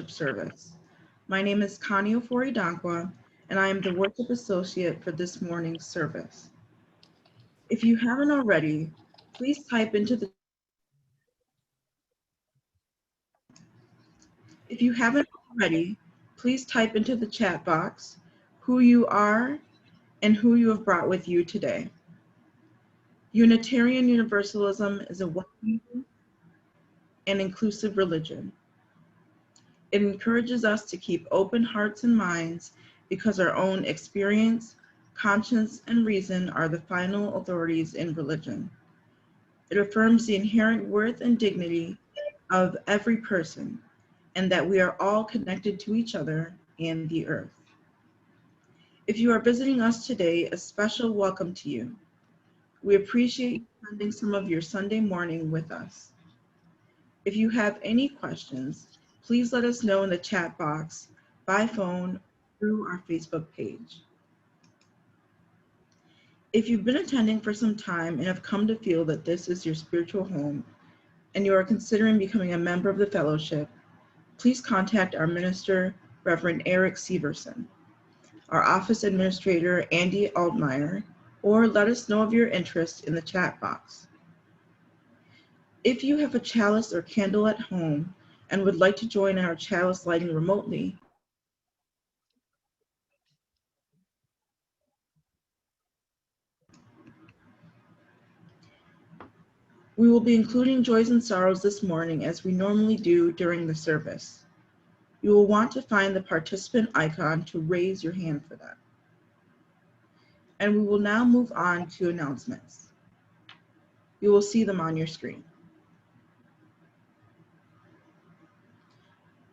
service. My name is Connie Ofori-Dankwa, and I am the worship associate for this morning's service. If you haven't already, please type into the if you haven't already, please type into the chat box who you are and who you have brought with you today. Unitarian Universalism is a welcoming and inclusive religion. It encourages us to keep open hearts and minds because our own experience, conscience, and reason are the final authorities in religion. It affirms the inherent worth and dignity of every person and that we are all connected to each other and the earth. If you are visiting us today, a special welcome to you. We appreciate you spending some of your Sunday morning with us. If you have any questions, please let us know in the chat box, by phone, or through our Facebook page. If you've been attending for some time and have come to feel that this is your spiritual home and you are considering becoming a member of the fellowship, please contact our minister, Reverend Eric Severson, our office administrator, Andy Altmeyer, or let us know of your interest in the chat box. If you have a chalice or candle at home and would like to join in our chalice lighting remotely, we will be including joys and sorrows this morning as we normally do during the service. You will want to find the participant icon to raise your hand for that. And we will now move on to announcements. You will see them on your screen.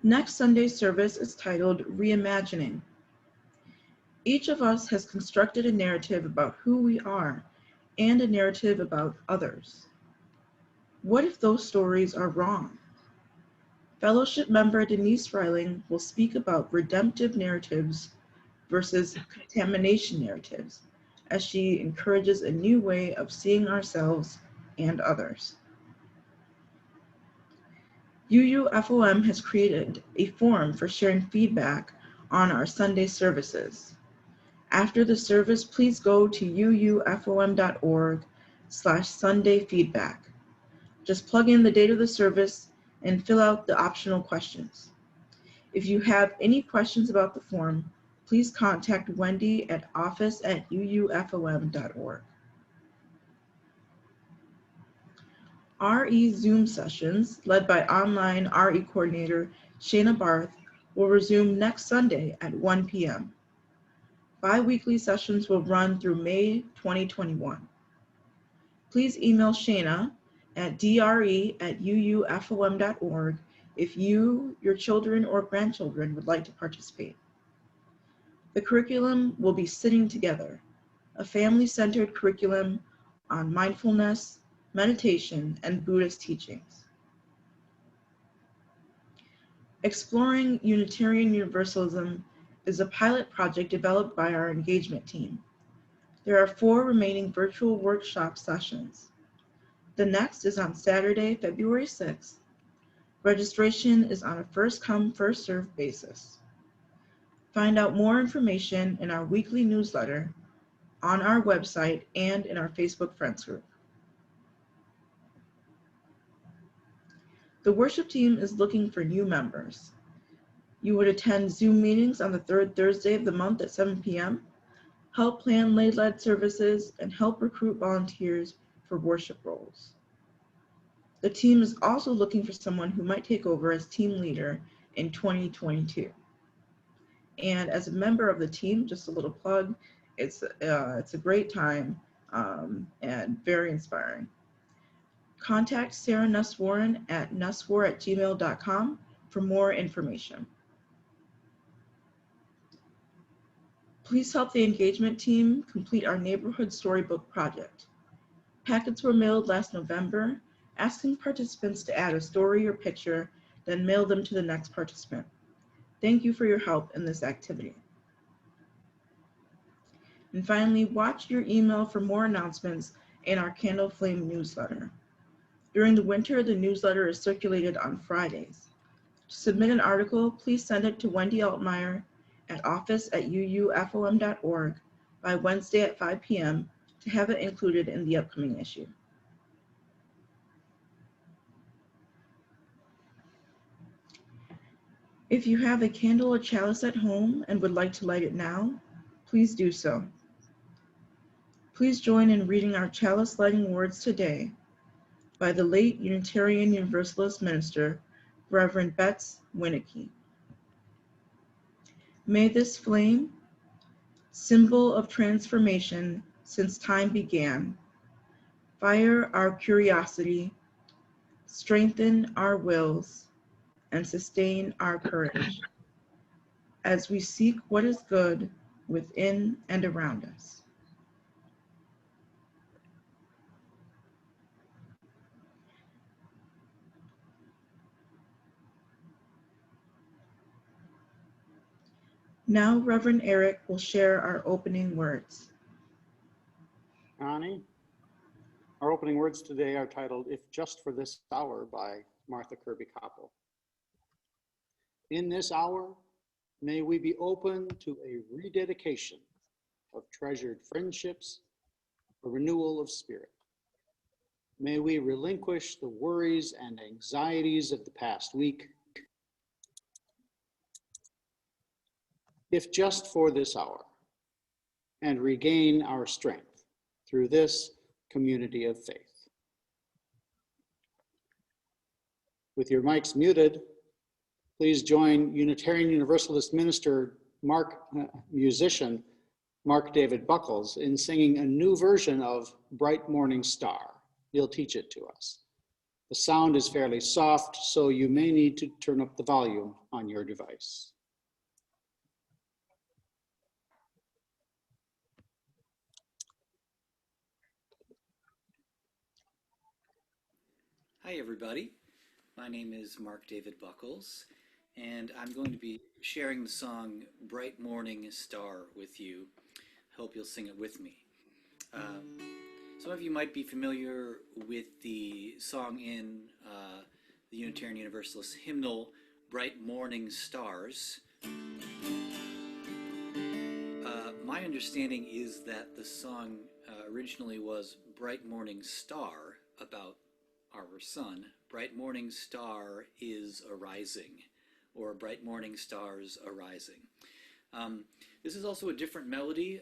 Next Sunday's service is titled Reimagining. Each of us has constructed a narrative about who we are and a narrative about others. What if those stories are wrong? Fellowship member Denise Reiling will speak about redemptive narratives versus contamination narratives, as she encourages a new way of seeing ourselves and others. UUFOM has created a forum for sharing feedback on our Sunday services. After the service, please go to uufom.org/Sunday feedback. Just plug in the date of the service and fill out the optional questions. If you have any questions about the forum, please contact Wendy at office@uufom.org. RE Zoom sessions, led by online RE coordinator Shayna Barth, will resume next Sunday at 1 p.m. Bi-weekly sessions will run through May 2021. Please email Shayna at dre@uufom.org if you, your children, or grandchildren would like to participate. The curriculum will be Sitting Together, a family-centered curriculum on mindfulness, meditation, and Buddhist teachings. Exploring Unitarian Universalism is a pilot project developed by our engagement team. There are 4 remaining virtual workshop sessions. The next is on Saturday, February 6th. Registration is on a first-come, first-served basis. Find out more information in our weekly newsletter, on our website, and in our Facebook Friends group. The worship team is looking for new members. You would attend Zoom meetings on the 3rd Thursday of the month at 7 p.m., help plan lay-led services, and help recruit volunteers for worship roles. The team is also looking for someone who might take over as team leader in 2022. And as a member of the team, just a little plug, it's a great time and very inspiring. Contact Sarah Nusswarren at nusswar@gmail.com for more information. Please help the engagement team complete our neighborhood storybook project. Packets were mailed last November, asking participants to add a story or picture, then mail them to the next participant. Thank you for your help in this activity. And finally, watch your email for more announcements in our Candle Flame newsletter. During the winter, the newsletter is circulated on Fridays. To submit an article, please send it to Wendy Altmeyer at office@uufom.org by Wednesday at 5 p.m. to have it included in the upcoming issue. If you have a candle or chalice at home and would like to light it now, please do so. Please join in reading our chalice lighting words today by the late Unitarian Universalist minister, Reverend Betts Winnicky. May this flame, symbol of transformation since time began, fire our curiosity, strengthen our wills, and sustain our courage as we seek what is good within and around us. Now, Reverend Eric will share our opening words. Connie, our opening words today are titled "If Just for This Hour" by Martha Kirby Koppel. In this hour, may we be open to a rededication of treasured friendships, a renewal of spirit. May we relinquish the worries and anxieties of the past week, if just for this hour, and regain our strength through this community of faith. With your mics muted, please join Unitarian Universalist minister, musician Mark David Buckles in singing a new version of Bright Morning Star. He'll teach it to us. The sound is fairly soft, so you may need to turn up the volume on your device. Hi everybody, my name is Mark David Buckles, and I'm going to be sharing the song Bright Morning Star with you. I hope you'll sing it with me. Some of you might be familiar with the song in the Unitarian Universalist hymnal, Bright Morning Stars. My understanding is that the song originally was Bright Morning Star, about our sun. Bright morning star is arising, or bright morning stars arising. This is also a different melody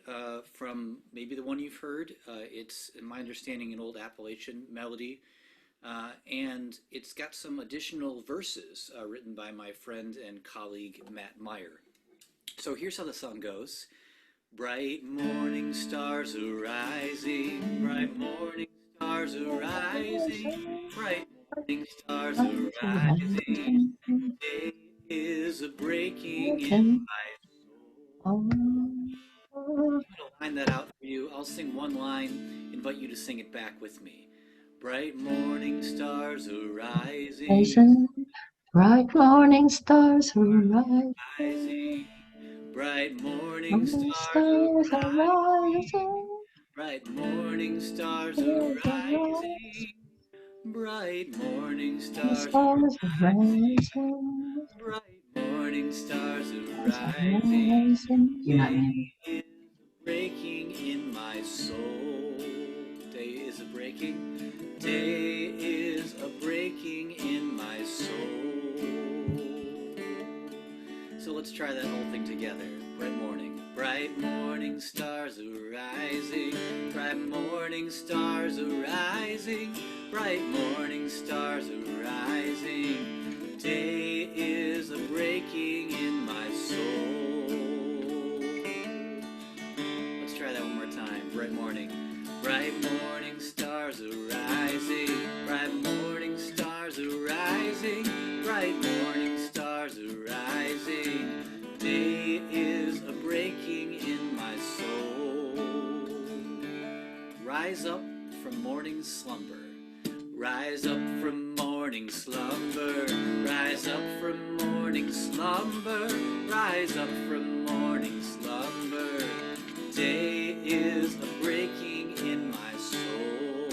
from maybe the one you've heard. It's, in my understanding, an old Appalachian melody, and it's got some additional verses written by my friend and colleague Matt Meyer. So here's how the song goes. Bright morning stars arising, bright morning stars arising, bright morning stars arising. Day is a breaking in my soul. I'm going to line that out for you. I'll sing one line, invite you to sing it back with me. Bright morning stars arising, bright morning stars arising, bright morning stars arising, bright morning stars arising, bright morning stars arising, bright morning stars arising. You know what I mean? Day is breaking in my soul. Day is a breaking. Day is a breaking in my soul. So let's try that whole thing together. Bright morning stars arising, bright morning stars arising, bright morning stars arising. Day is a breaking in my soul. Let's try that one more time. Bright morning stars arising, bright morning stars arising, bright morning stars arising. Day is a breaking in my soul. Rise up from morning slumber, rise up from morning slumber, rise up from morning slumber, rise up from morning slumber. Day is a breaking in my soul.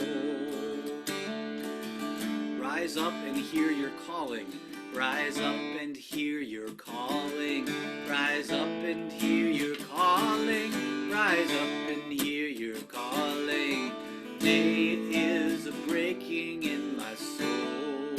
Rise up and hear your calling, rise up and and hear your calling. Rise up and hear your calling. Rise up and hear your calling. Day is a breaking in my soul.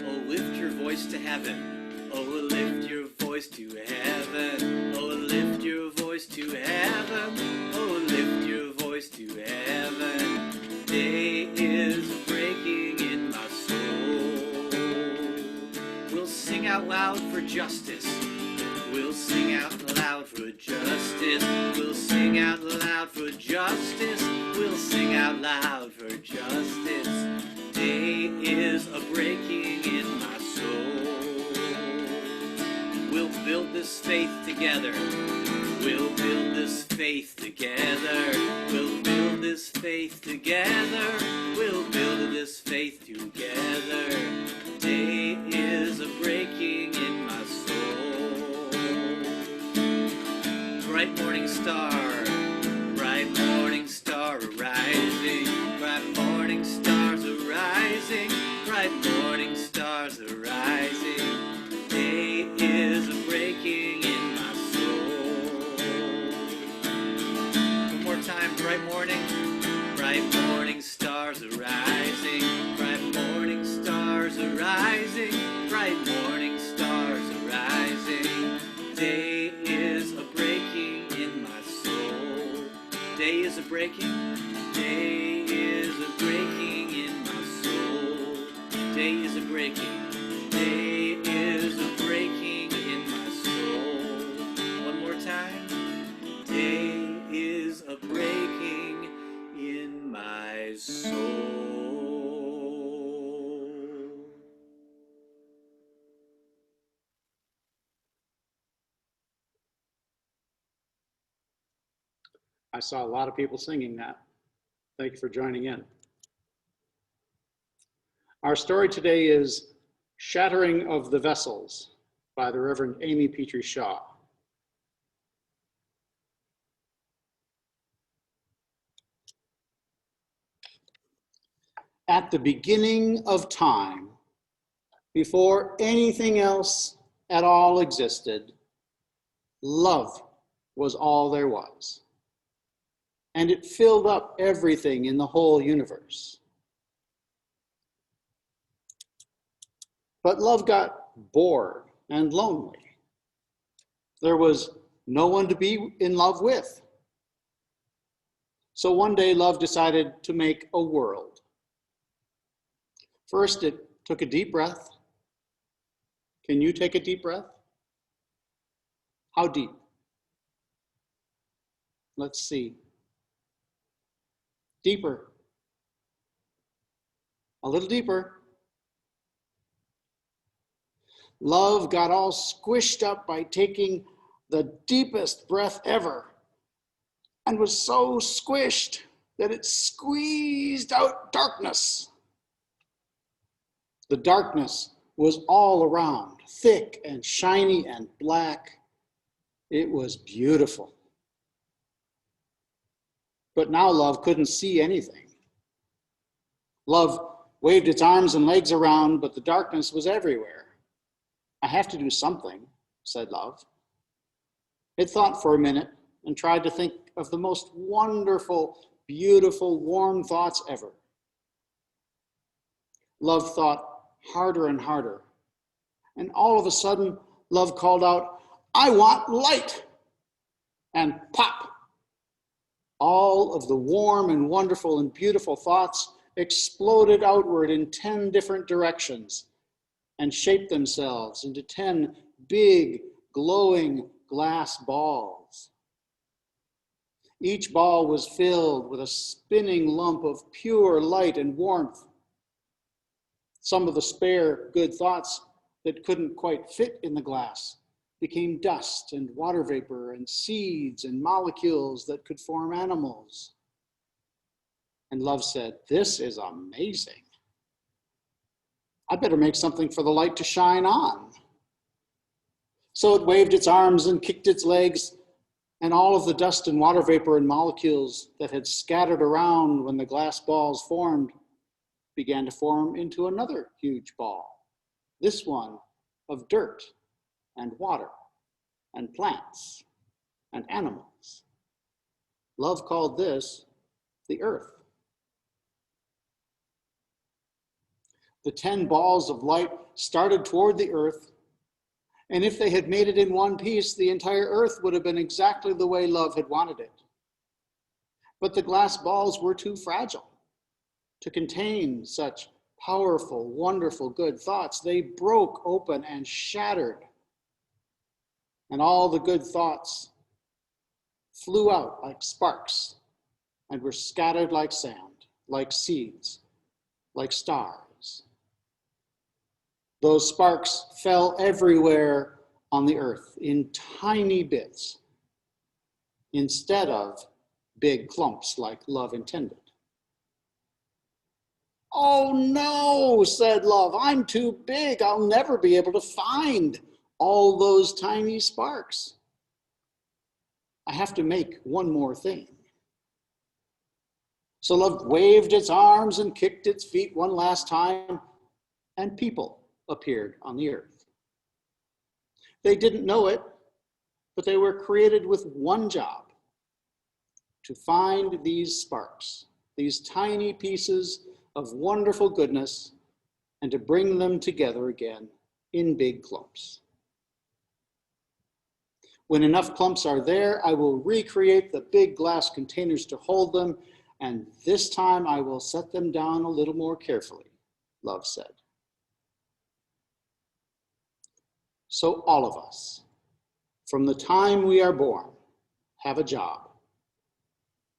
Oh, lift your voice to heaven. Oh, lift your voice to heaven. Oh, lift your voice to heaven. Oh, lift your voice to heaven. Day is a breaking in my soul. We'll sing out loud for justice. We'll sing out loud for justice. We'll sing out loud for justice. We'll sing out loud for justice. Day is a breaking in my soul. We'll build this faith together. We'll build this faith together. We'll build this faith together. We'll build this faith together. Day is a breaking in my soul. Bright morning star arising. Bright morning stars arising. Bright morning stars arising. Day is a breaking in my soul. One more time, bright morning stars arising. Bright morning stars arising. Bright morning stars arising. Day is a breaking in my soul. Day is a breaking. Day is a breaking in my soul. Day is a breaking. Day is a breaking in my soul. One more time. Day is a breaking in my soul. I saw a lot of people singing that. Thank you for joining in. Our story today is Shattering of the Vessels by the Reverend Amy Petrie Shaw. At the beginning of time, before anything else at all existed, love was all there was. And it filled up everything in the whole universe. But love got bored and lonely. There was no one to be in love with. So one day love decided to make a world. First, it took a deep breath. Can you take a deep breath? How deep? Let's see. Deeper. A little deeper. Love got all squished up by taking the deepest breath ever and was so squished that it squeezed out darkness. The darkness was all around, thick and shiny and black. It was beautiful. But now love couldn't see anything. Love waved its arms and legs around, but the darkness was everywhere. I have to do something, said love. It thought for a minute and tried to think of the most wonderful, beautiful, warm thoughts ever. Love thought harder and harder. And all of a sudden, love called out, "I want light!" And pop! All of the warm and wonderful and beautiful thoughts exploded outward in 10 different directions and shaped themselves into 10 big, glowing glass balls. Each ball was filled with a spinning lump of pure light and warmth. Some of the spare good thoughts that couldn't quite fit in the glass became dust and water vapor and seeds and molecules that could form animals. And love said, "This is amazing. I better make something for the light to shine on." So it waved its arms and kicked its legs, and all of the dust and water vapor and molecules that had scattered around when the glass balls formed began to form into another huge ball this one of dirt and water and plants and animals. Love called this the earth. The 10 balls of light started toward the earth, and if they had made it in one piece, the entire earth would have been exactly the way love had wanted it. But the glass balls were too fragile to contain such powerful, wonderful, good thoughts. They broke open and shattered, and all the good thoughts flew out like sparks and were scattered like sand, like seeds, like stars. Those sparks fell everywhere on the earth in tiny bits instead of big clumps like love intended. Oh no, said love, I'm too big. I'll never be able to find all those tiny sparks. I have to make one more thing. So love waved its arms and kicked its feet one last time, and people appeared on the earth. They didn't know it, but they were created with one job: to find these sparks, these tiny pieces of wonderful goodness, and to bring them together again in big clumps. When enough clumps are there, I will recreate the big glass containers to hold them, and this time I will set them down a little more carefully, love said. So all of us, from the time we are born, have a job.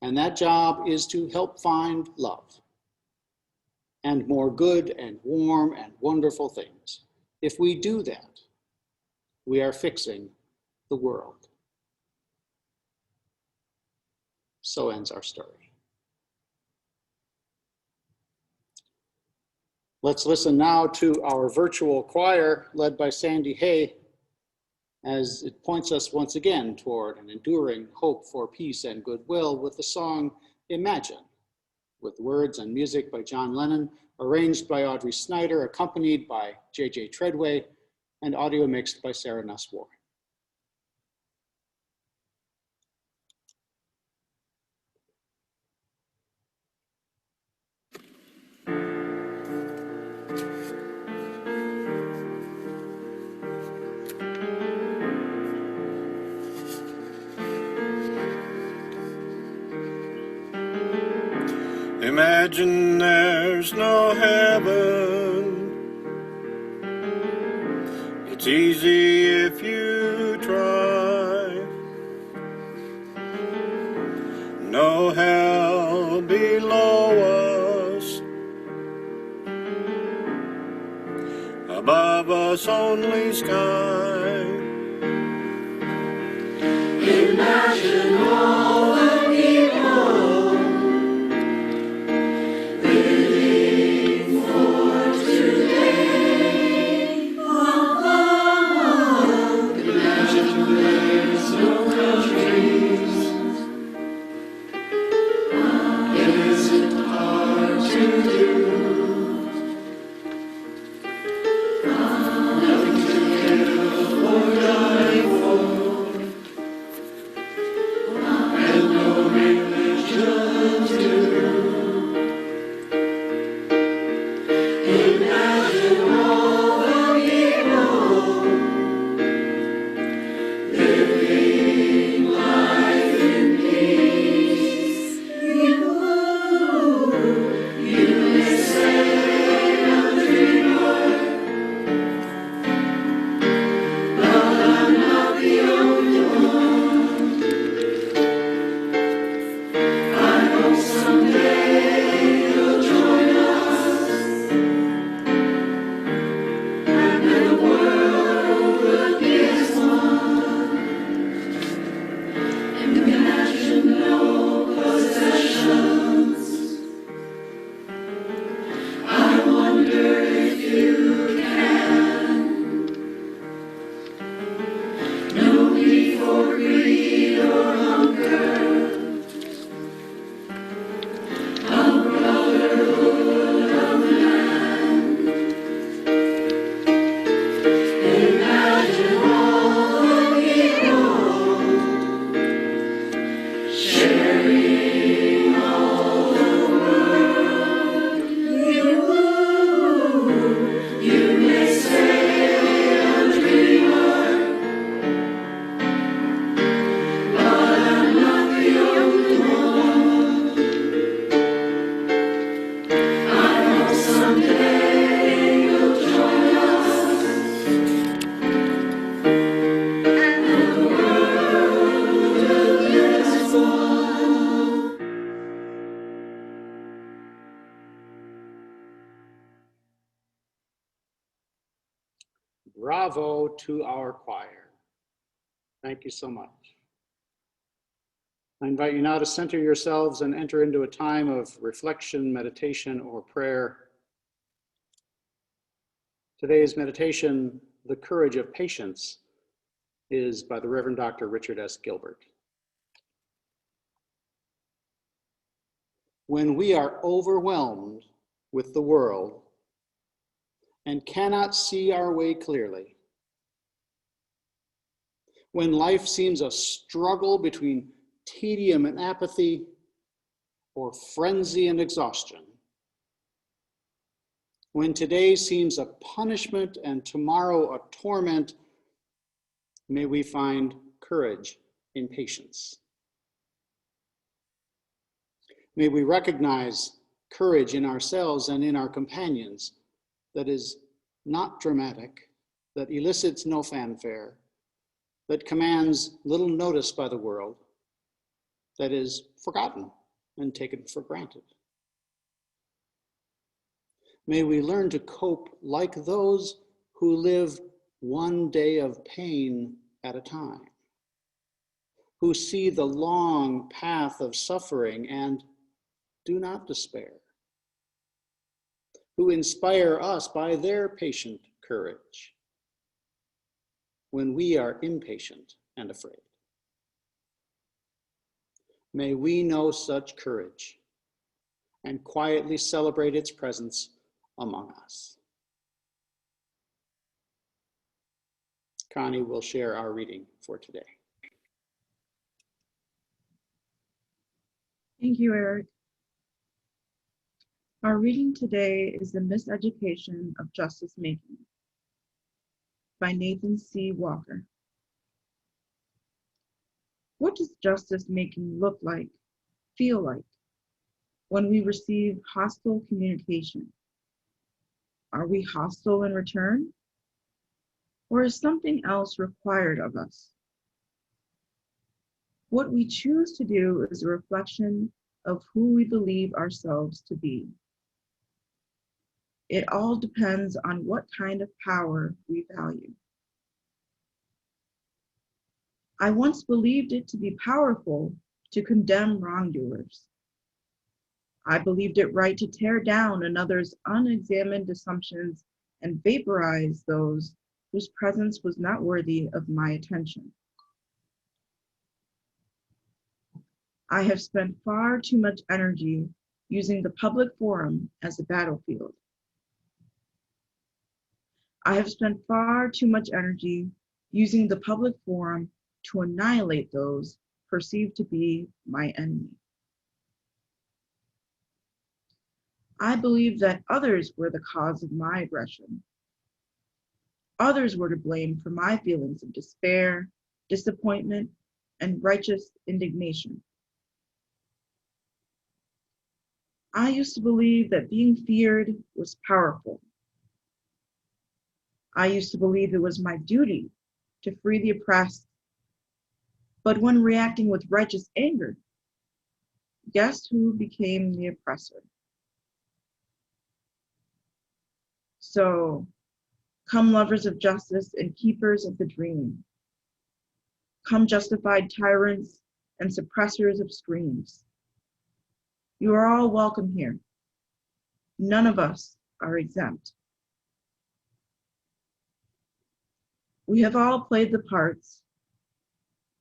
And that job is to help find love and more good and warm and wonderful things. If we do that, we are fixing the world. So ends our story. Let's listen now to our virtual choir led by Sandy Hay as it points us once again toward an enduring hope for peace and goodwill with the song Imagine, with words and music by John Lennon, arranged by Audrey Snyder, accompanied by J.J. Treadway, and audio mixed by Sarah Nusswar. Imagine there's no heaven. It's easy if you try. No hell below us. Above us only sky. Imagine all the people living for today. Imagine there's no countries. It isn't hard to do. Nothing to live or die for. And no religion too. Imagine all the people living life in peace. You bravo to our choir. Thank you so much. I invite you now to center yourselves and enter into a time of reflection, meditation, or prayer. Today's meditation, The Courage of Patience, is by the Reverend Dr. Richard S. Gilbert. When we are overwhelmed with the world and cannot see our way clearly, when life seems a struggle between tedium and apathy, or frenzy and exhaustion, when today seems a punishment and tomorrow a torment, may we find courage in patience. May we recognize courage in ourselves and in our companions that is not dramatic, that elicits no fanfare, that commands little notice by the world, that is forgotten and taken for granted. May we learn to cope like those who live one day of pain at a time, who see the long path of suffering and do not despair, who inspire us by their patient courage when we are impatient and afraid. May we know such courage and quietly celebrate its presence among us. Connie will share our reading for today. Thank you, Eric. Our reading today is The Miseducation of Justice Making by Nathan C. Walker. What does justice making look like, feel like, when we receive hostile communication? Are we hostile in return? Or is something else required of us? What we choose to do is a reflection of who we believe ourselves to be. It all depends on what kind of power we value. I once believed it to be powerful to condemn wrongdoers. I believed it right to tear down another's unexamined assumptions and vaporize those whose presence was not worthy of my attention. I have spent far too much energy using the public forum as a battlefield. I have spent far too much energy using the public forum to annihilate those perceived to be my enemy. I believed that others were the cause of my aggression. Others were to blame for my feelings of despair, disappointment, and righteous indignation. I used to believe that being feared was powerful. I used to believe it was my duty to free the oppressed. But when reacting with righteous anger, guess who became the oppressor? So, come lovers of justice and keepers of the dream. Come justified tyrants and suppressors of screams. You are all welcome here. None of us are exempt. We have all played the parts.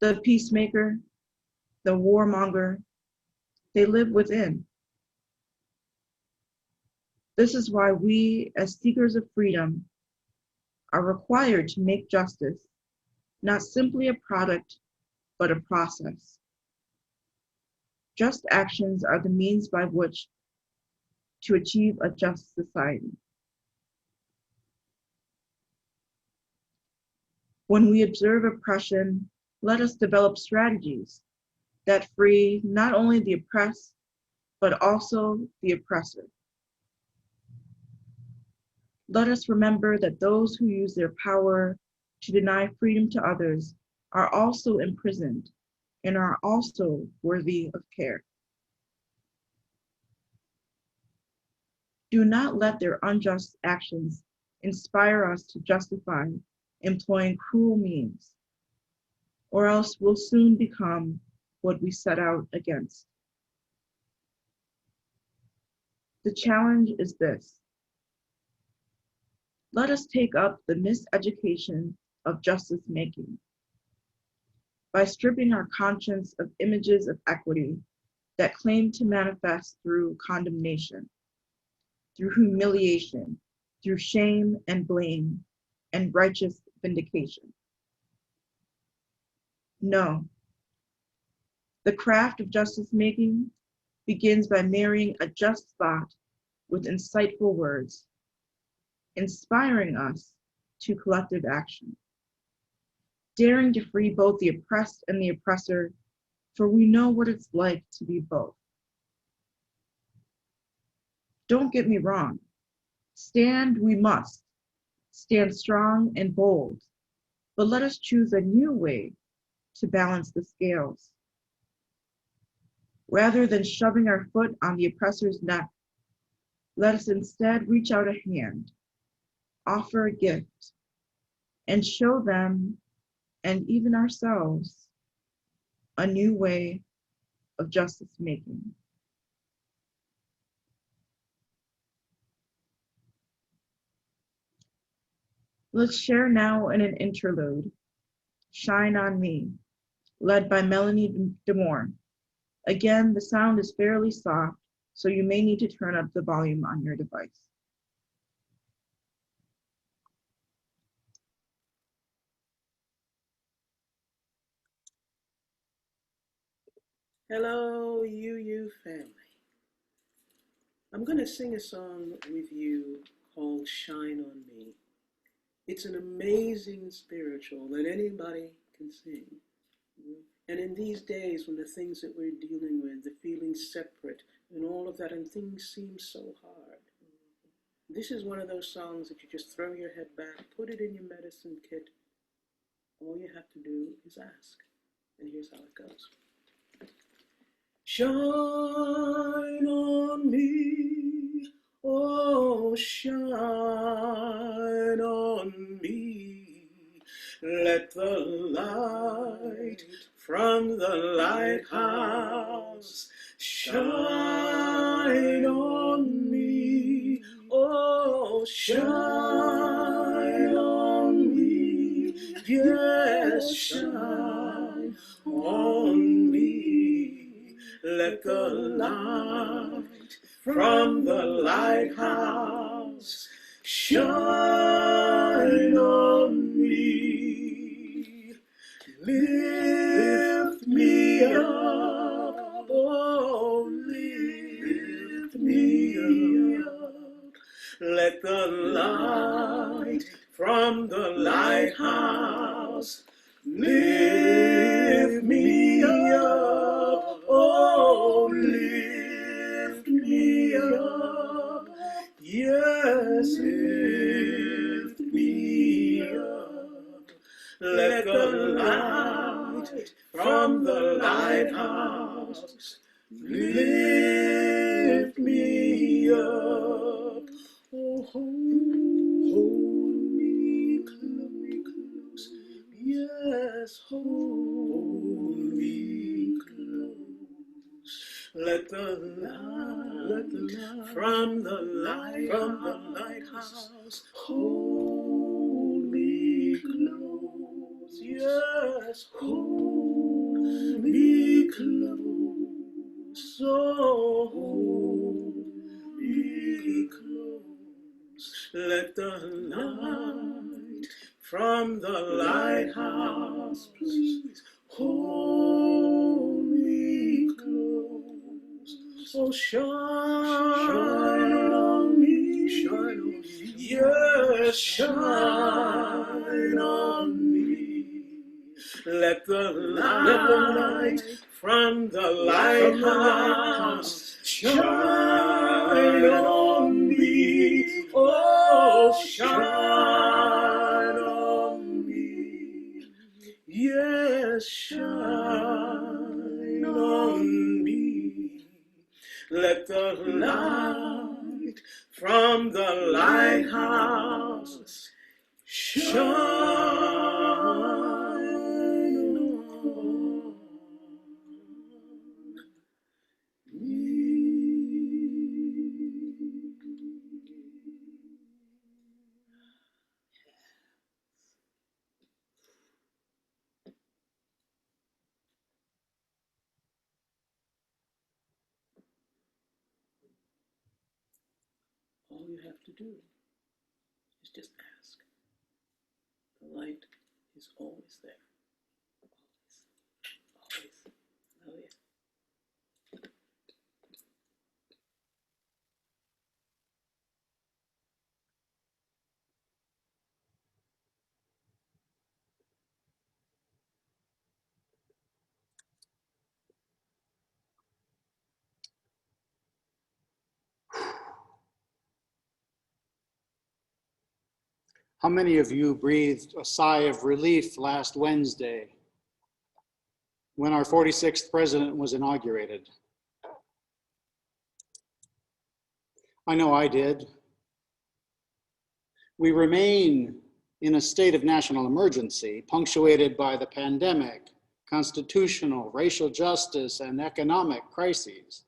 The peacemaker, the warmonger, they live within. This is why we, as seekers of freedom, are required to make justice not simply a product, but a process. Just actions are the means by which to achieve a just society. When we observe oppression, let us develop strategies that free not only the oppressed, but also the oppressor. Let us remember that those who use their power to deny freedom to others are also imprisoned and are also worthy of care. Do not let their unjust actions inspire us to justify employing cruel means, or else we'll soon become what we set out against. The challenge is this. Let us take up the miseducation of justice making by stripping our conscience of images of equity that claim to manifest through condemnation, through humiliation, through shame and blame, and righteous vindication. No, the craft of justice making begins by marrying a just thought with insightful words, inspiring us to collective action, daring to free both the oppressed and the oppressor, for we know what it's like to be both. Don't get me wrong. Stand we must, stand strong and bold, but let us choose a new way to balance the scales. Rather than shoving our foot on the oppressor's neck, let us instead reach out a hand, offer a gift, and show them, and even ourselves, a new way of justice making. Let's share now in an interlude, Shine on Me, led by Melanie Demore. Again, the sound is fairly soft, so you may need to turn up the volume on your device. Hello, you family. I'm going to sing a song with you called Shine on Me. It's an amazing spiritual that anybody can sing. And in these days when the things that we're dealing with, the feeling separate and all of that, and things seem so hard, this is one of those songs that you just throw your head back, put it in your medicine kit. All you have to do is ask. And here's how it goes. Shine on me, oh shine on me. Let the light from the lighthouse shine on me, oh shine on me, yes, shine on me. Let the light from the lighthouse shine on me. Lift me up, oh, lift me up. Let the light from the lighthouse lift me up, oh, lift me up, yes, lift me up. Let the light from the lighthouse lift me up, oh, hold me close, yes, hold me close. Let the light from the lighthouse hold me close, yes, hold me close, oh, hold me close. Let the light from the lighthouse, please, hold me close. Oh, shine on me, yes, shine on me. Let the light from the lighthouse shine on me, oh, shine on me, yes, shine on me. Let the light light from the lighthouse shine on all you have to do is just ask. The light is always there. Always. Always. Oh, yeah. How many of you breathed a sigh of relief last Wednesday when our 46th president was inaugurated? I know I did. We remain in a state of national emergency, punctuated by the pandemic, constitutional, racial justice, and economic crises.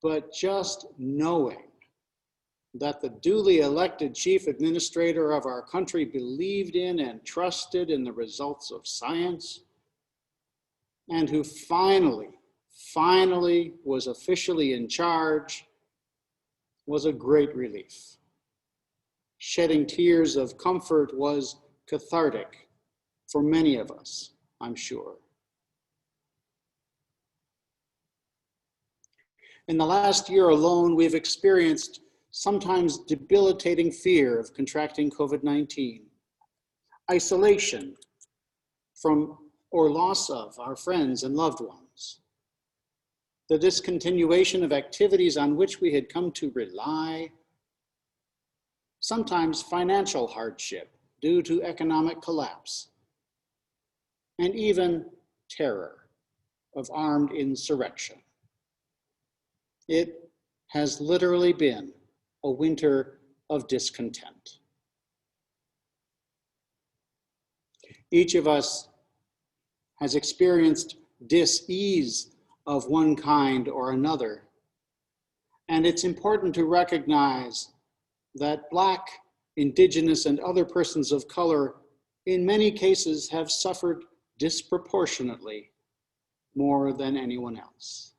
But just knowing that the duly elected chief administrator of our country believed in and trusted in the results of science, and who finally was officially in charge, was a great relief. Shedding tears of comfort was cathartic for many of us, I'm sure. In the last year alone, we've experienced sometimes debilitating fear of contracting COVID-19, isolation from or loss of our friends and loved ones, the discontinuation of activities on which we had come to rely, sometimes financial hardship due to economic collapse, and even terror of armed insurrection. It has literally been a winter of discontent. Each of us has experienced dis-ease of one kind or another, and it's important to recognize that Black, Indigenous, and other persons of color in many cases have suffered disproportionately more than anyone else.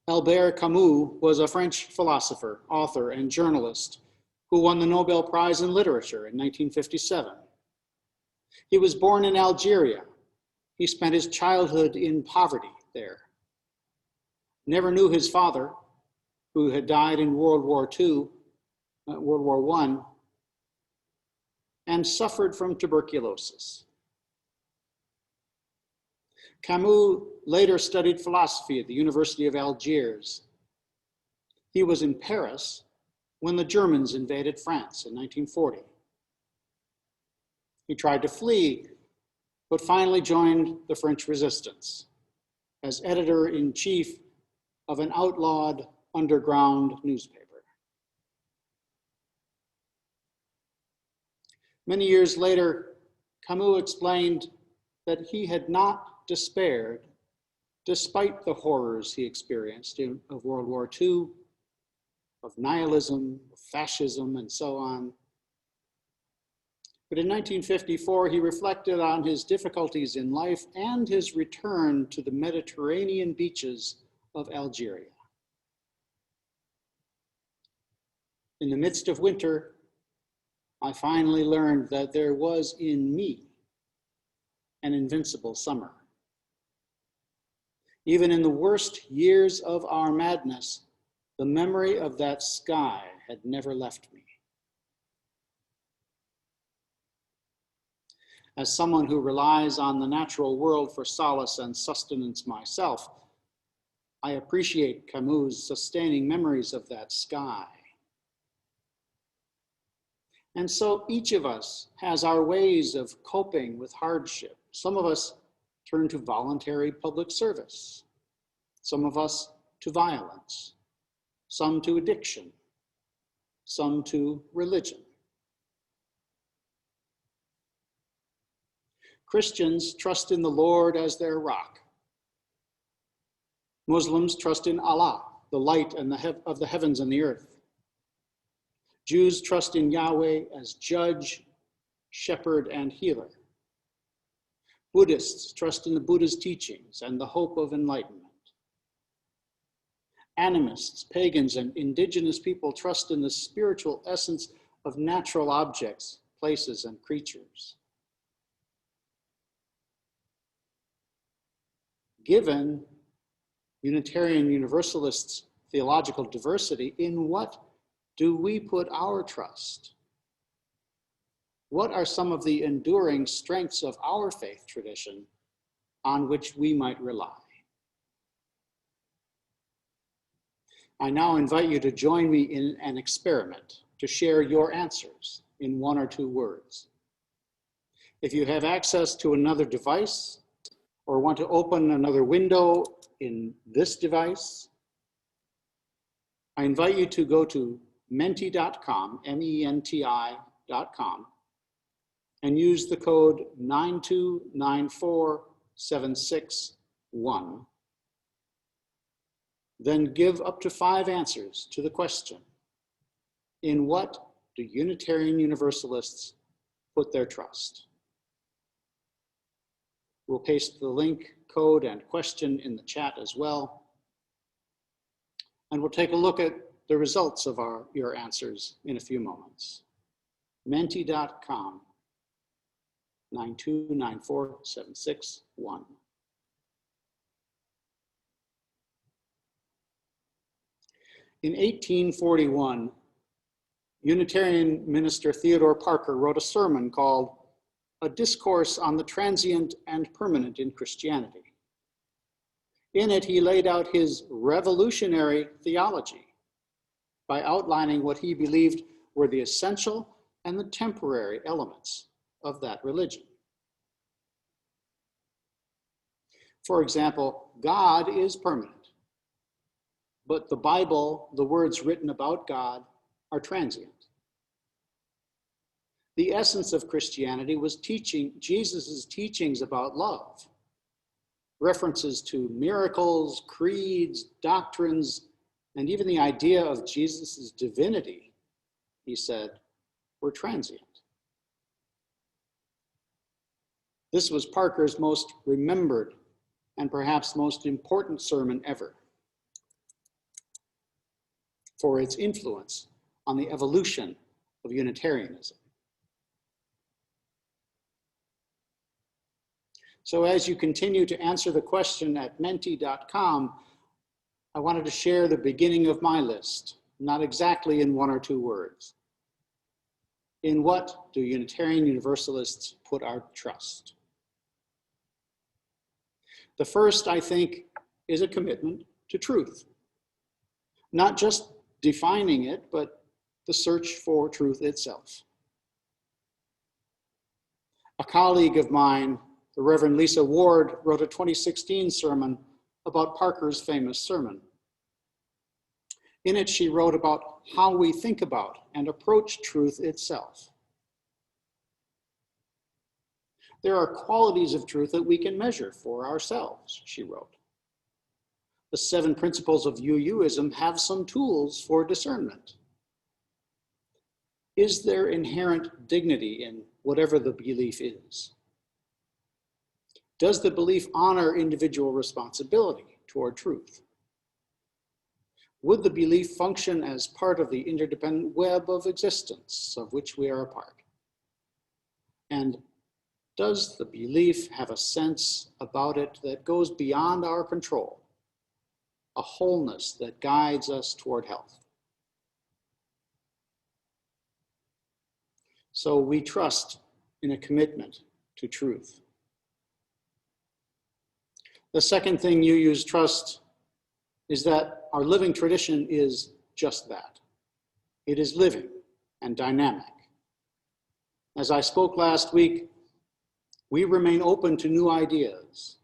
Albert Camus was a French philosopher, author, and journalist who won the Nobel Prize in Literature in 1957. He was born in Algeria. He spent his childhood in poverty there. Never knew his father, who had died in World War I, and suffered from tuberculosis. Camus later studied philosophy at the University of Algiers. He was in Paris when the Germans invaded France in 1940. He tried to flee, but finally joined the French resistance as editor-in-chief of an outlawed underground newspaper. Many years later, Camus explained that he had not despaired despite the horrors he experienced of World War II, of nihilism, of fascism, and so on. But in 1954, he reflected on his difficulties in life and his return to the Mediterranean beaches of Algeria. In the midst of winter, I finally learned that there was in me an invincible summer. Even in the worst years of our madness, the memory of that sky had never left me. As someone who relies on the natural world for solace and sustenance myself, I appreciate Camus' sustaining memories of that sky. And so each of us has our ways of coping with hardship. Some of us turn to voluntary public service, some of us to violence, some to addiction, some to religion. Christians trust in the Lord as their rock. Muslims trust in Allah, the light and of the heavens and the earth. Jews trust in Yahweh as judge, shepherd, and healer. Buddhists trust in the Buddha's teachings and the hope of enlightenment. Animists, pagans, and indigenous people trust in the spiritual essence of natural objects, places, and creatures. Given Unitarian Universalists' theological diversity, in what do we put our trust? What are some of the enduring strengths of our faith tradition on which we might rely? I now invite you to join me in an experiment to share your answers in 1 or 2 words. If you have access to another device or want to open another window in this device, I invite you to go to menti.com, menti.com, and use the code 9294761. Then give up to 5 answers to the question, in what do Unitarian Universalists put their trust? We'll paste the link, code, and question in the chat as well. And we'll take a look at the results of your answers in a few moments. Menti.com, 9294761. In 1841, Unitarian minister Theodore Parker wrote a sermon called A Discourse on the Transient and Permanent in Christianity. In it, he laid out his revolutionary theology by outlining what he believed were the essential and the temporary elements of that religion. For example, God is permanent, but the Bible, the words written about God, are transient. The essence of Christianity was Jesus' teachings about love. References to miracles, creeds, doctrines, and even the idea of Jesus' divinity, he said, were transient. This was Parker's most remembered and perhaps most important sermon ever for its influence on the evolution of Unitarianism. So as you continue to answer the question at menti.com, I wanted to share the beginning of my list, not exactly in 1 or 2 words. In what do Unitarian Universalists put our trust? The first, I think, is a commitment to truth. Not just defining it, but the search for truth itself. A colleague of mine, the Reverend Lisa Ward, wrote a 2016 sermon about Parker's famous sermon. In it, she wrote about how we think about and approach truth itself. There are qualities of truth that we can measure for ourselves, she wrote. The 7 principles of UUism have some tools for discernment. Is there inherent dignity in whatever the belief is? Does the belief honor individual responsibility toward truth? Would the belief function as part of the interdependent web of existence of which we are a part? And does the belief have a sense about it that goes beyond our control, a wholeness that guides us toward health? So we trust in a commitment to truth. The second thing you use trust is that our living tradition is just that. It is living and dynamic. As I spoke last week, we remain open to new ideas.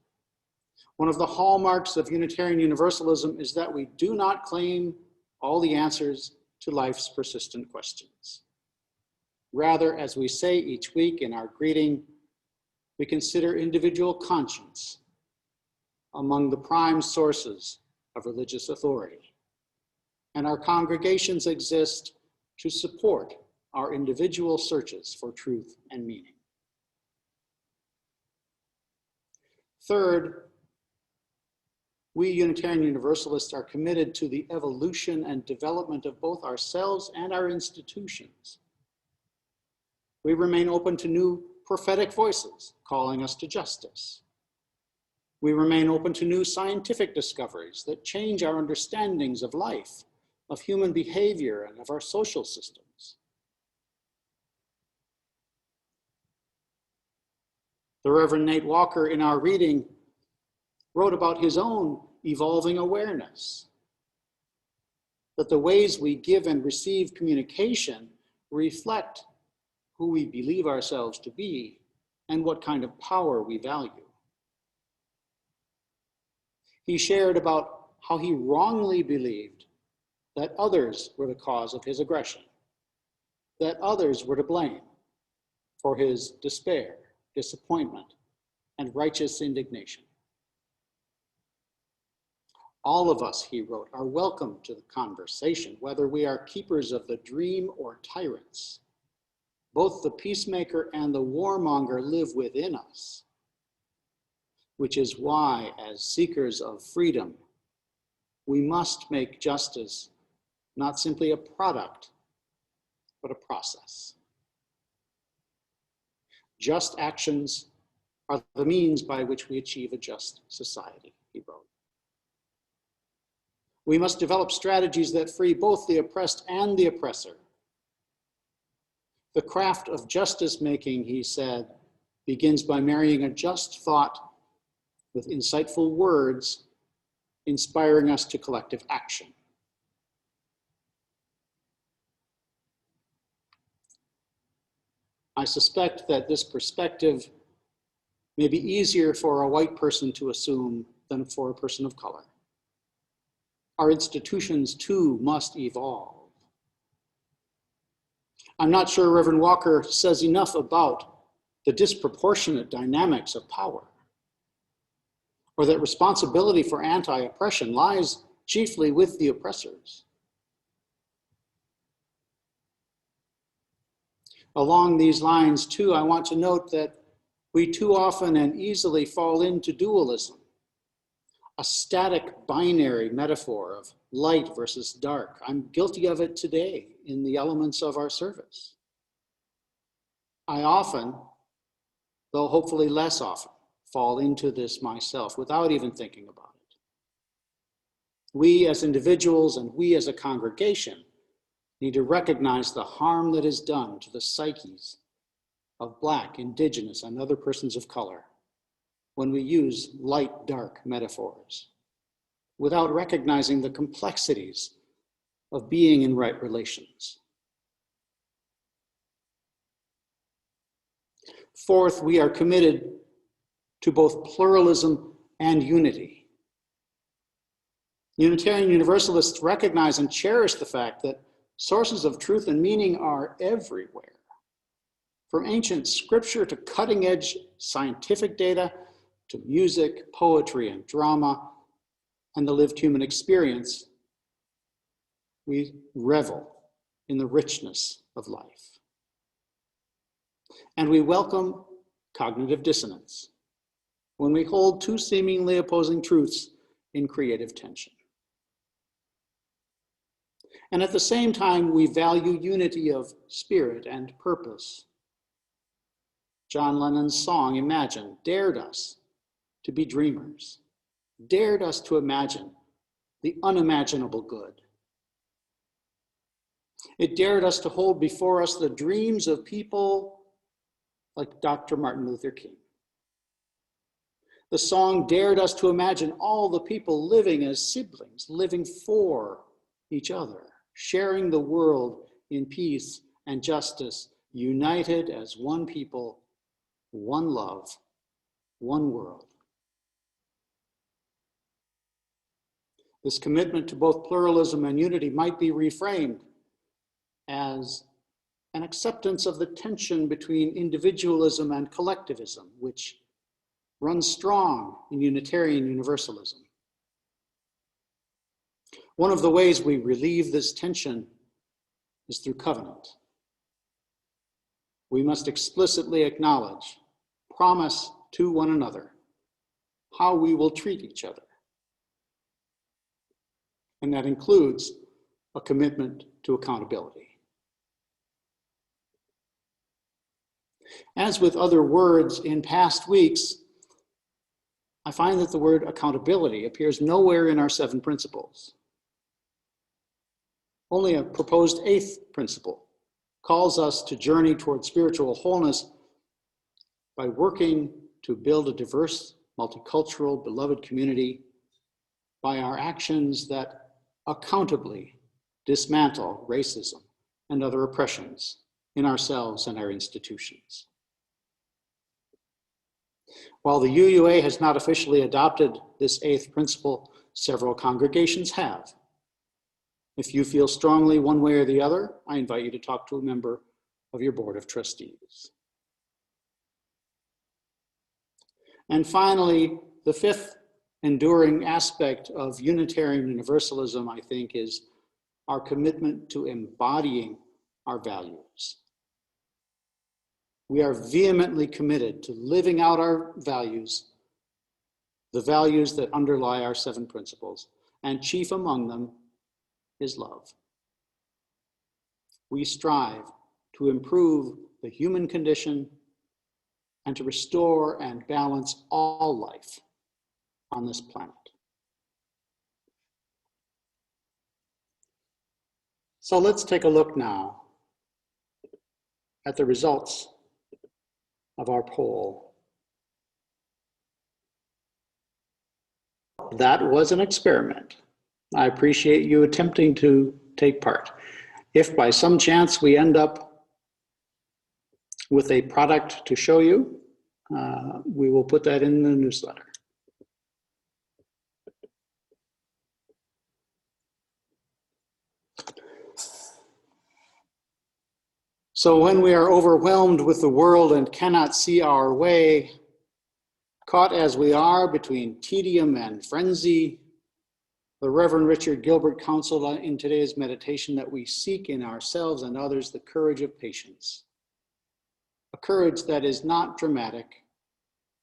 One of the hallmarks of Unitarian Universalism is that we do not claim all the answers to life's persistent questions. Rather, as we say each week in our greeting, we consider individual conscience among the prime sources of religious authority. And our congregations exist to support our individual searches for truth and meaning. Third, we Unitarian Universalists are committed to the evolution and development of both ourselves and our institutions. We remain open to new prophetic voices calling us to justice. We remain open to new scientific discoveries that change our understandings of life, of human behavior, and of our social systems. The Reverend Nate Walker, in our reading, wrote about his own evolving awareness that the ways we give and receive communication reflect who we believe ourselves to be and what kind of power we value. He shared about how he wrongly believed that others were the cause of his aggression, that others were to blame for his despair, disappointment, and righteous indignation. All of us, he wrote, are welcome to the conversation, whether we are keepers of the dream or tyrants. Both the peacemaker and the warmonger live within us, which is why, as seekers of freedom, we must make justice not simply a product, but a process. Just actions are the means by which we achieve a just society, he wrote. We must develop strategies that free both the oppressed and the oppressor. The craft of justice making, he said, begins by marrying a just thought with insightful words, inspiring us to collective action. I suspect that this perspective may be easier for a white person to assume than for a person of color. Our institutions, too, must evolve. I'm not sure Reverend Walker says enough about the disproportionate dynamics of power, or that responsibility for anti-oppression lies chiefly with the oppressors. Along these lines, too, I want to note that we too often and easily fall into dualism, a static binary metaphor of light versus dark. I'm guilty of it today in the elements of our service. I often, though hopefully less often, fall into this myself without even thinking about it. We as individuals and we as a congregation need to recognize the harm that is done to the psyches of Black, Indigenous, and other persons of color when we use light-dark metaphors without recognizing the complexities of being in right relations. Fourth, we are committed to both pluralism and unity. Unitarian Universalists recognize and cherish the fact that sources of truth and meaning are everywhere. From ancient scripture to cutting-edge scientific data, to music, poetry, and drama, and the lived human experience, we revel in the richness of life. And we welcome cognitive dissonance when we hold two seemingly opposing truths in creative tension. And at the same time, we value unity of spirit and purpose. John Lennon's song, Imagine, dared us to be dreamers, dared us to imagine the unimaginable good. It dared us to hold before us the dreams of people like Dr. Martin Luther King. The song dared us to imagine all the people living as siblings, living for each other, sharing the world in peace and justice united as one people, one love, one world. This commitment to both pluralism and unity might be reframed as an acceptance of the tension between individualism and collectivism, which runs strong in Unitarian Universalism. One of the ways we relieve this tension is through covenant. We must explicitly acknowledge, promise to one another how we will treat each other. And that includes a commitment to accountability. As with other words in past weeks, I find that the word accountability appears nowhere in our 7 principles. Only a proposed 8th principle calls us to journey toward spiritual wholeness by working to build a diverse, multicultural, beloved community by our actions that accountably dismantle racism and other oppressions in ourselves and our institutions. While the UUA has not officially adopted this 8th principle, several congregations have. If you feel strongly one way or the other, I invite you to talk to a member of your board of trustees. And finally, the 5th enduring aspect of Unitarian Universalism, I think, is our commitment to embodying our values. We are vehemently committed to living out our values, the values that underlie our 7 principles, and chief among them is love. We strive to improve the human condition and to restore and balance all life on this planet. So let's take a look now at the results of our poll. That was an experiment. I appreciate you attempting to take part. If by some chance we end up with a product to show you, we will put that in the newsletter. So when we are overwhelmed with the world and cannot see our way, caught as we are between tedium and frenzy, the Reverend Richard Gilbert counseled in today's meditation that we seek in ourselves and others the courage of patience, a courage that is not dramatic,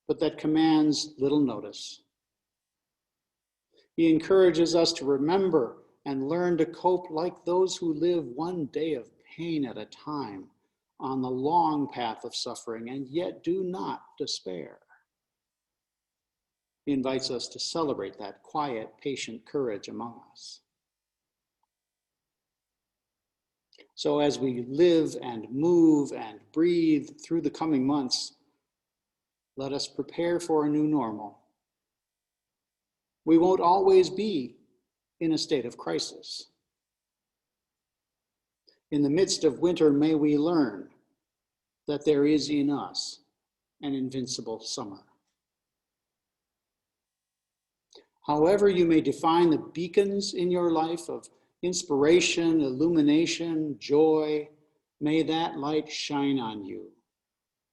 but that commands little notice. He encourages us to remember and learn to cope like those who live one day of pain at a time on the long path of suffering and yet do not despair. He invites us to celebrate that quiet, patient courage among us. So as we live and move and breathe through the coming months, let us prepare for a new normal. We won't always be in a state of crisis. In the midst of winter, may we learn that there is in us an invincible summer. However you may define the beacons in your life of inspiration, illumination, joy, may that light shine on you,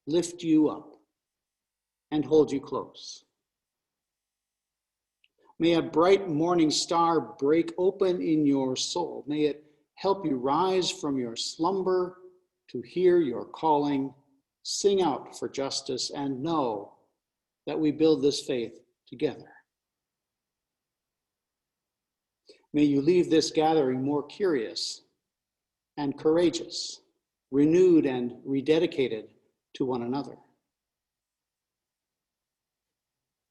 lift you up, and hold you close. May a bright morning star break open in your soul. May it help you rise from your slumber to hear your calling, sing out for justice, and know that we build this faith together. May you leave this gathering more curious and courageous, renewed and rededicated to one another.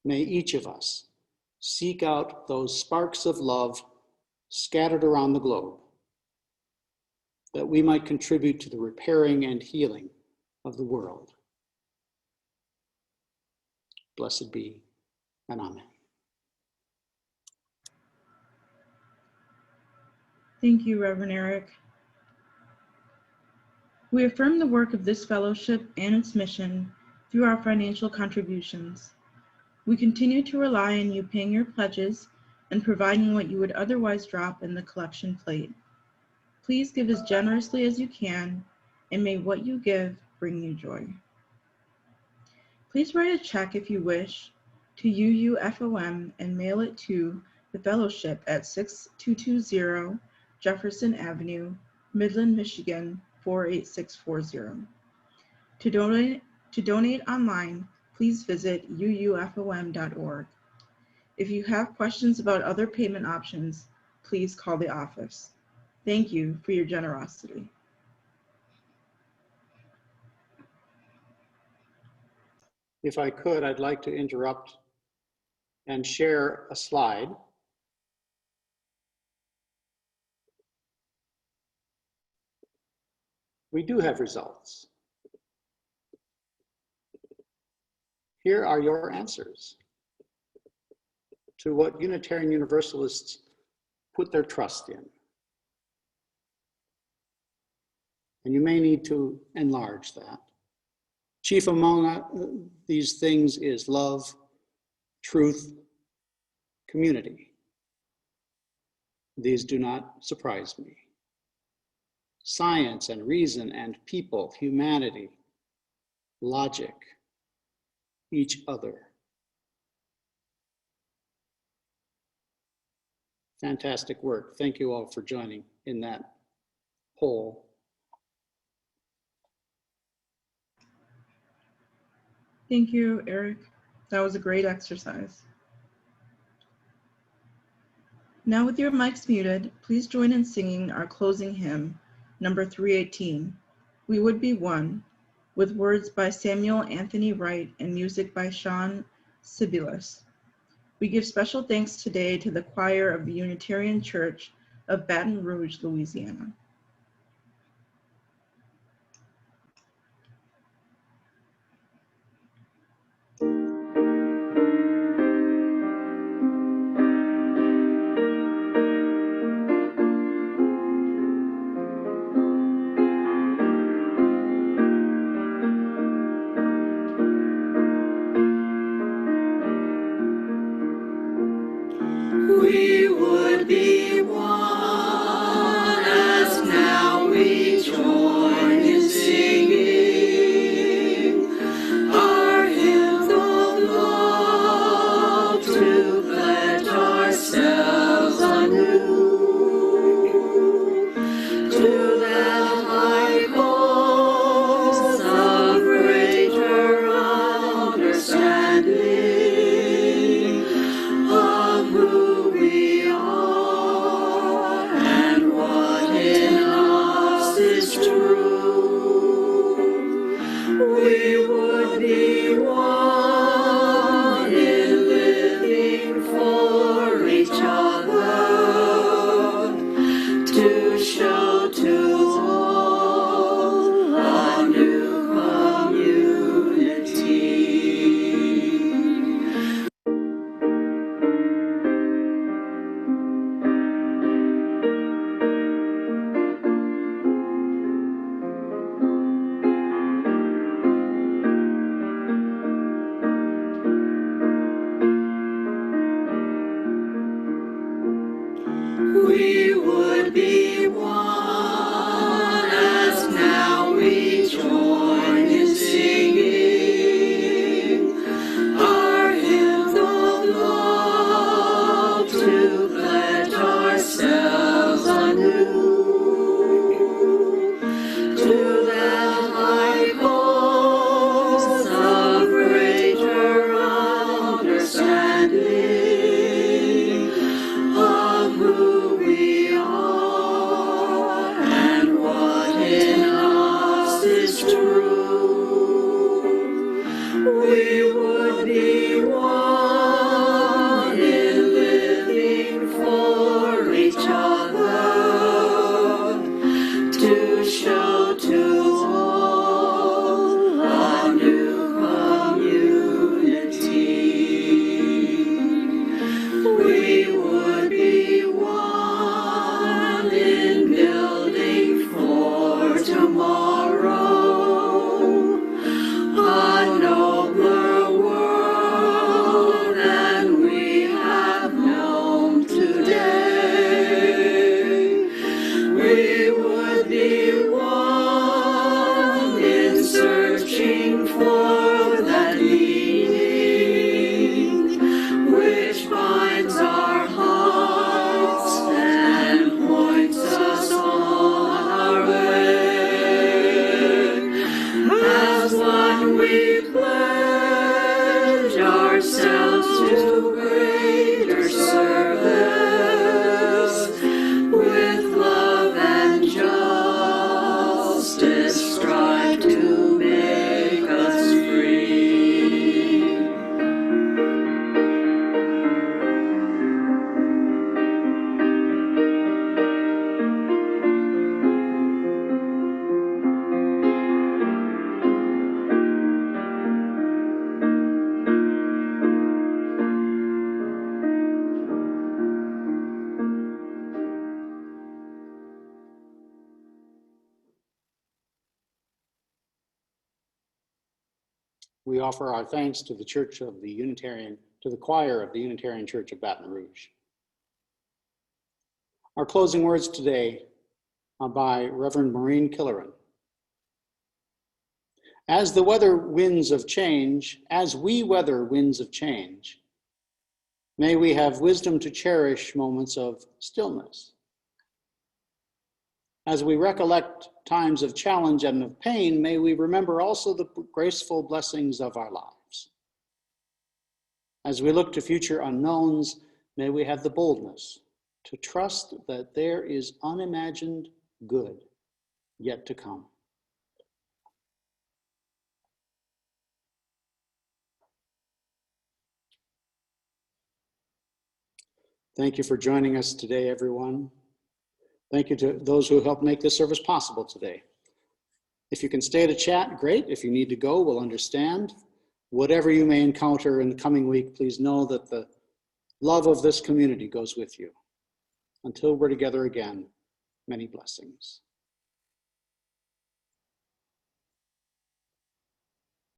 May each of us seek out those sparks of love scattered around the globe, that we might contribute to the repairing and healing of the world. Blessed be, and amen. Thank you, Reverend Eric. We affirm the work of this fellowship and its mission through our financial contributions. We continue to rely on you paying your pledges and providing what you would otherwise drop in the collection plate. Please give as generously as you can, and may what you give bring you joy. Please write a check if you wish to UUFOM and mail it to the Fellowship at 6220 Jefferson Avenue, Midland, Michigan 48640. To donate online, please visit uufom.org. If you have questions about other payment options, please call the office. Thank you for your generosity. If I could, I'd like to interrupt and share a slide. We do have results. Here are your answers to what Unitarian Universalists put their trust in. And you may need to enlarge that. Chief among these things is love, truth, community. These do not surprise me. Science and reason and people, humanity, logic, each other. Fantastic work. Thank you all for joining in that poll. Thank you, Eric. That was a great exercise. Now with your mics muted, please join in singing our closing hymn, number 318, We Would Be One, with words by Samuel Anthony Wright and music by Sean Sibilis. We give special thanks today to the choir of the Unitarian Church of Baton Rouge, Louisiana. We would be one as now we join in singing our hymn of love to pledge ourselves anew to that high cause of greater understanding of who we are and what in us is true. We would be one in living for each other to show to all a new community. We would be one as now we join in singing our hymn of love to pledge ourselves anew to that high cause of greater understanding of who we are and what in us is true. We would be one in living for each other to show to all a new community. We would be one in building for tomorrow offer our thanks to the Church of the Unitarian, to the choir of the Unitarian Church of Baton Rouge. Our closing words today are by Reverend Maureen Killeran. As we weather winds of change, may we have wisdom to cherish moments of stillness. As we recollect times of challenge and of pain, may we remember also the graceful blessings of our lives. As we look to future unknowns, may we have the boldness to trust that there is unimagined good yet to come. Thank you for joining us today, everyone. Thank you to those who helped make this service possible today. If you can stay to chat, great. If you need to go, we'll understand. Whatever you may encounter in the coming week, please know that the love of this community goes with you. Until we're together again, many blessings.